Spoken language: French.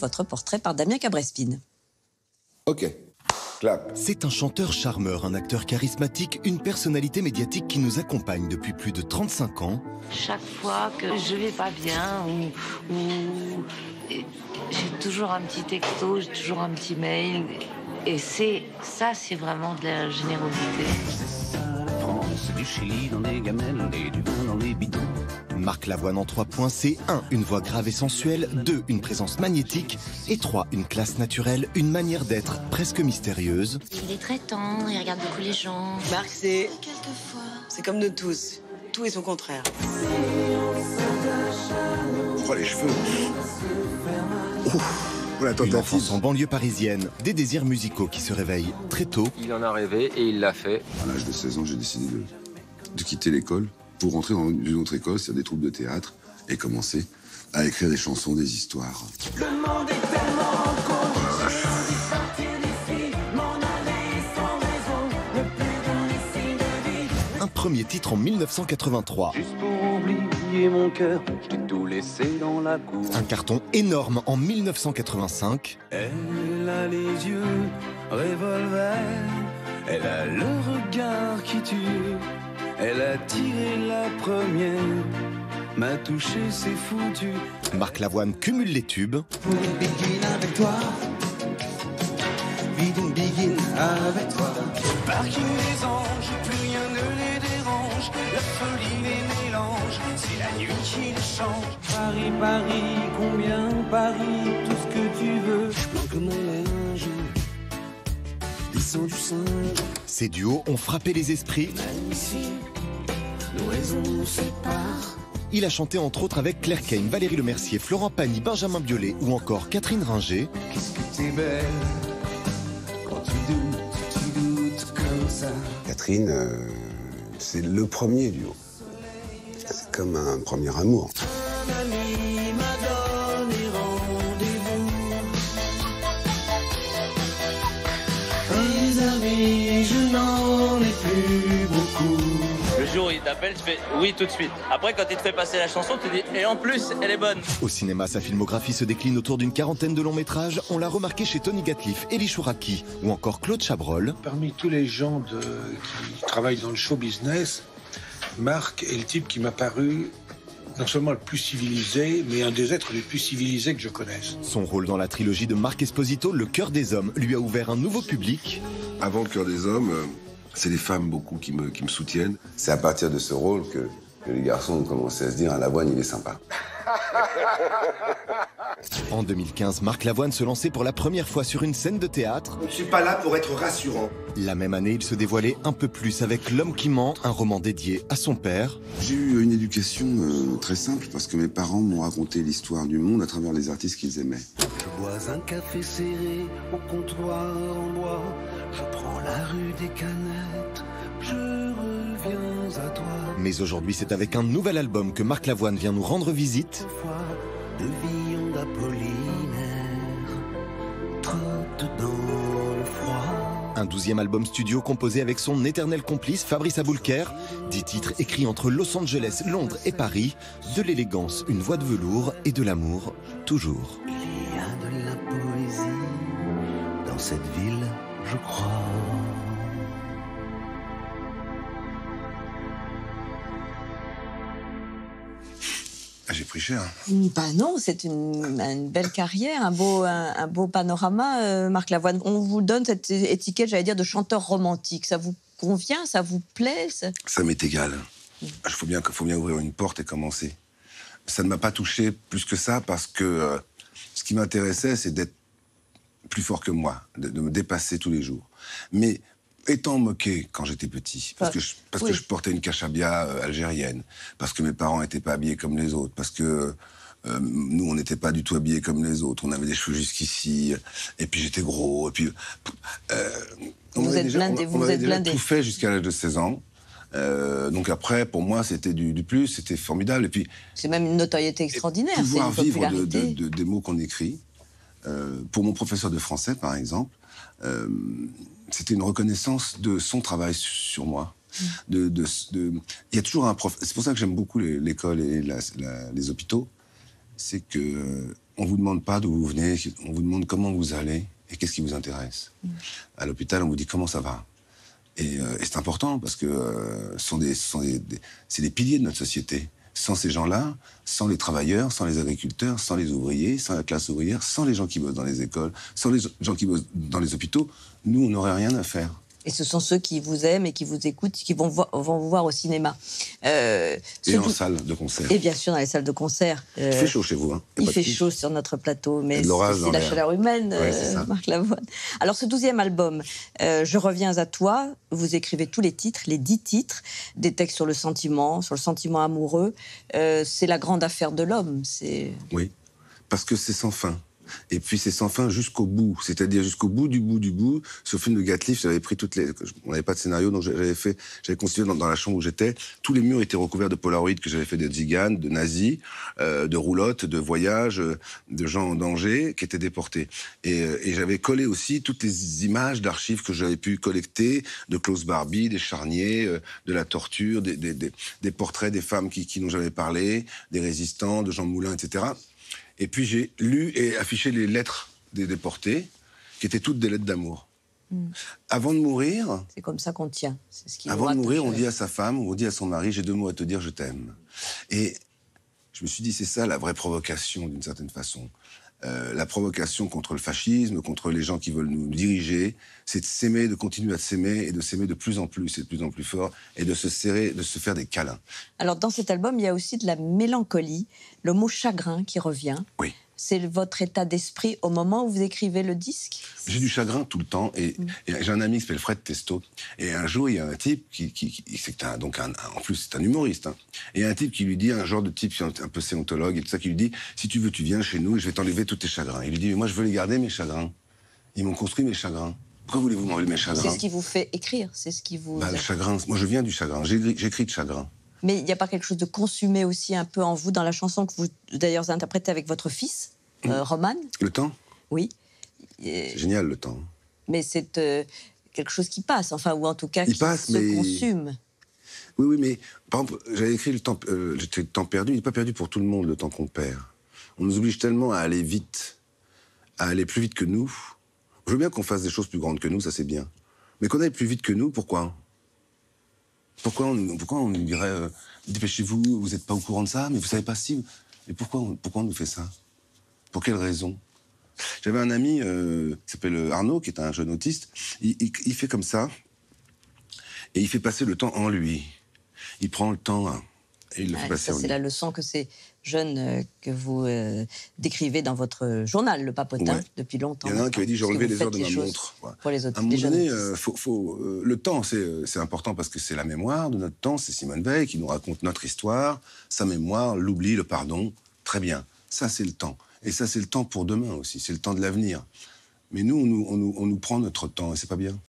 Votre portrait par Damien Cabrespine. Ok, clap. C'est un chanteur charmeur, un acteur charismatique, une personnalité médiatique qui nous accompagne depuis plus de 35 ans. Chaque fois que je vais pas bien ou j'ai toujours un petit texto, j'ai toujours un petit mail. Et c'est vraiment de la générosité. C'est du Chili dans les gamelles et du vin dans les bidons. Marc Lavoine en 3 points, c'est 1. Une voix grave et sensuelle, 2. Une présence magnétique et 3. Une classe naturelle, une manière d'être presque mystérieuse. Il est très tendre, il regarde beaucoup les gens. Marc, c'est comme nous tous. Tout est son contraire. Pourquoi les cheveux? Pour la Une tentative. enfance en banlieue parisienne, des désirs musicaux qui se réveillent très tôt. Il en a rêvé et il l'a fait. À l'âge de 16 ans, j'ai décidé de quitter l'école pour rentrer dans une autre école, c'est-à-dire des troupes de théâtre, et commencer à écrire des chansons, des histoires. Le monde est tellement con, Un premier titre en 1983. Juste pour oublier mon cœur, je t'ai tout laissé dans la cour. Un carton énorme en 1985. Elle a les yeux revolver, elle a le regard qui tue. Elle a tiré la première, m'a touché, c'est foutu. Marc Lavoine cumule les tubes. begin avec toi. We don't begin avec toi. Parking des anges, plus rien ne les dérange. La folie les mélange, c'est la nuit qui les change. Paris, Paris, combien Paris, tout ce que tu veux. Je planque mon linge, descends du singe. Ces duos ont frappé les esprits. Ici, nos raisons nous séparent. Il a chanté entre autres avec Claire Kane, Valérie Lemercier, Florent Pagny, Benjamin Biolay ou encore Catherine Ringer. Qu'est-ce que t'es belle quand tu doutes comme ça. Catherine, c'est le premier duo. C'est comme un premier amour. Un ami m'a donné rendez-vous. Des amis, je n'en ai plus beaucoup. Le jour où il t'appelle, tu fais oui tout de suite. Après, quand il te fait passer la chanson, tu dis et en plus, elle est bonne. Au cinéma, sa filmographie se décline autour d'une quarantaine de longs métrages. On l'a remarqué chez Tony Gatliff, Elie Chouraki ou encore Claude Chabrol. Parmi tous les gens qui travaillent dans le show business, Marc est le type qui m'a paru non seulement le plus civilisé, mais un des êtres les plus civilisés que je connaisse. Son rôle dans la trilogie de Marc Esposito, Le Cœur des Hommes, lui a ouvert un nouveau public. Avant le cœur des hommes, c'est les femmes beaucoup qui me soutiennent. C'est à partir de ce rôle que les garçons ont commencé à se dire « Ah, Lavoine, il est sympa ». En 2015, Marc Lavoine se lançait pour la première fois sur une scène de théâtre. Je ne suis pas là pour être rassurant. La même année, il se dévoilait un peu plus avec L'Homme qui ment, un roman dédié à son père. J'ai eu une éducation très simple parce que mes parents m'ont raconté l'histoire du monde à travers les artistes qu'ils aimaient. Je bois un café serré au comptoir en bois. Je prends la rue des Canettes. Je reviens à toi. Mais aujourd'hui, c'est avec un nouvel album que Marc Lavoine vient nous rendre visite. De viande apollinaire, trotte dans le froid. Un 12e album studio composé avec son éternel complice Fabrice Aboulker. 10 titres écrits entre Los Angeles, Londres et Paris. De l'élégance, une voix de velours et de l'amour, toujours. Il y a de la poésie dans cette ville, je crois. Ah, j'ai pris cher. Bah non, c'est une belle carrière, un beau panorama, Marc Lavoine. On vous donne cette étiquette, j'allais dire, de chanteur romantique. Ça vous convient? Ça vous plaît? Ça m'est égal. Il faut bien ouvrir une porte et commencer. Ça ne m'a pas touché plus que ça parce que ce qui m'intéressait, c'est d'être plus fort que moi, de me dépasser tous les jours. Mais étant moqué quand j'étais petit, parce que je portais une cachabia algérienne, parce que mes parents n'étaient pas habillés comme les autres, parce que nous, on n'était pas du tout habillés comme les autres, on avait des cheveux jusqu'ici, et puis j'étais gros, et puis... Vous êtes blindé, on avait déjà tout fait jusqu'à l'âge de 16 ans. Donc après, pour moi, c'était du plus, c'était formidable. Et puis c'est même une notoriété extraordinaire. Pouvoir c'est une vivre popularité. des mots qu'on écrit. Pour mon professeur de français, par exemple, c'était une reconnaissance de son travail sur moi. Il y a toujours un prof. C'est pour ça que j'aime beaucoup l'école et les hôpitaux. C'est que on vous demande pas d'où vous venez, on vous demande comment vous allez et qu'est-ce qui vous intéresse. À l'hôpital, on vous dit comment ça va. Et c'est important parce que c'est des piliers de notre société. Sans ces gens-là, sans les travailleurs, sans les agriculteurs, sans les ouvriers, sans la classe ouvrière, sans les gens qui bossent dans les écoles, sans les gens qui bossent dans les hôpitaux, nous, on n'aurait rien à faire. Et ce sont ceux qui vous aiment et qui vous écoutent, qui vont vous voir au cinéma. Et en salle de concert. Et bien sûr, dans les salles de concert. Il fait chaud chez vous. Hein. Il fait chaud sur notre plateau, mais c'est la chaleur humaine, Marc Lavoine. Alors, ce 12e album, Je reviens à toi, vous écrivez tous les titres, les 10 titres, des textes sur le sentiment amoureux. C'est la grande affaire de l'homme. Oui, parce que c'est sans fin. Et puis c'est sans fin jusqu'au bout, c'est-à-dire jusqu'au bout du bout du bout. Ce film de Gatliff, j'avais pris on n'avait pas de scénario, donc j'avais constitué dans la chambre où j'étais, tous les murs étaient recouverts de Polaroid que j'avais fait de tziganes, de nazis, de roulottes, de voyages, de gens en danger qui étaient déportés. Et j'avais collé aussi toutes les images d'archives que j'avais pu collecter, de Klaus Barbie, des charniers, de la torture, des portraits des femmes qui n'ont jamais parlé, des résistants, de Jean Moulin, etc. Et puis j'ai lu et affiché les lettres des déportés, qui étaient toutes des lettres d'amour. Avant de mourir... C'est comme ça qu'on tient. Avant de mourir, on dit à sa femme, ou on dit à son mari, j'ai 2 mots à te dire, je t'aime. Et je me suis dit, c'est ça la vraie provocation, d'une certaine façon. La provocation contre le fascisme, contre les gens qui veulent nous diriger, c'est de s'aimer, de continuer à s'aimer, et de s'aimer de plus en plus, et de plus en plus fort, et de se serrer, de se faire des câlins. Alors, dans cet album, il y a aussi de la mélancolie, le mot chagrin qui revient. Oui. C'est votre état d'esprit au moment où vous écrivez le disque? J'ai du chagrin tout le temps, et j'ai un ami qui s'appelle Fred Testo, et un jour, il y a un type en plus, c'est un humoriste, hein, et il y a un type qui lui dit, un genre de type un peu séontologue, et tout ça, qui lui dit, si tu veux, tu viens chez nous, et je vais t'enlever tous tes chagrins. Il lui dit, mais moi, je veux les garder, mes chagrins. Ils m'ont construit mes chagrins. Pourquoi voulez-vous m'enlever mes chagrins? C'est ce qui vous fait écrire, c'est ce qui vous... Le chagrin, moi, je viens du chagrin, j'écris de chagrin. Mais il n'y a pas quelque chose de consumé aussi un peu en vous dans la chanson que vous, d'ailleurs, interprétez avec votre fils, Roman? Le temps? Oui. C'est génial, le temps. Mais c'est quelque chose qui passe, enfin, ou en tout cas qui se consume. Oui, mais par exemple, j'avais écrit le temps perdu. Il n'est pas perdu pour tout le monde, le temps qu'on perd. On nous oblige tellement à aller vite, à aller plus vite que nous. Je veux bien qu'on fasse des choses plus grandes que nous, ça c'est bien. Mais qu'on aille plus vite que nous, pourquoi? Pourquoi on nous dirait dépêchez-vous, vous n'êtes pas au courant de ça, mais vous savez pas si... Mais pourquoi on nous fait ça? Pour quelle raison? J'avais un ami qui s'appelle Arnaud, qui est un jeune autiste. Il fait comme ça, et il fait passer le temps en lui. Il prend le temps et il le fait passer en lui. C'est la leçon que ces jeunes que vous décrivez dans votre journal, Le Papotin, depuis longtemps. Il y en a un qui avait dit, j'ai relevé les heures de ma montre. Pour les autres, à un moment donné, le temps, c'est important parce que c'est la mémoire de notre temps. C'est Simone Veil qui nous raconte notre histoire, sa mémoire, l'oubli, le pardon. Très bien, ça c'est le temps. Et ça, c'est le temps pour demain aussi, c'est le temps de l'avenir. Mais nous, on nous prend notre temps, et c'est pas bien.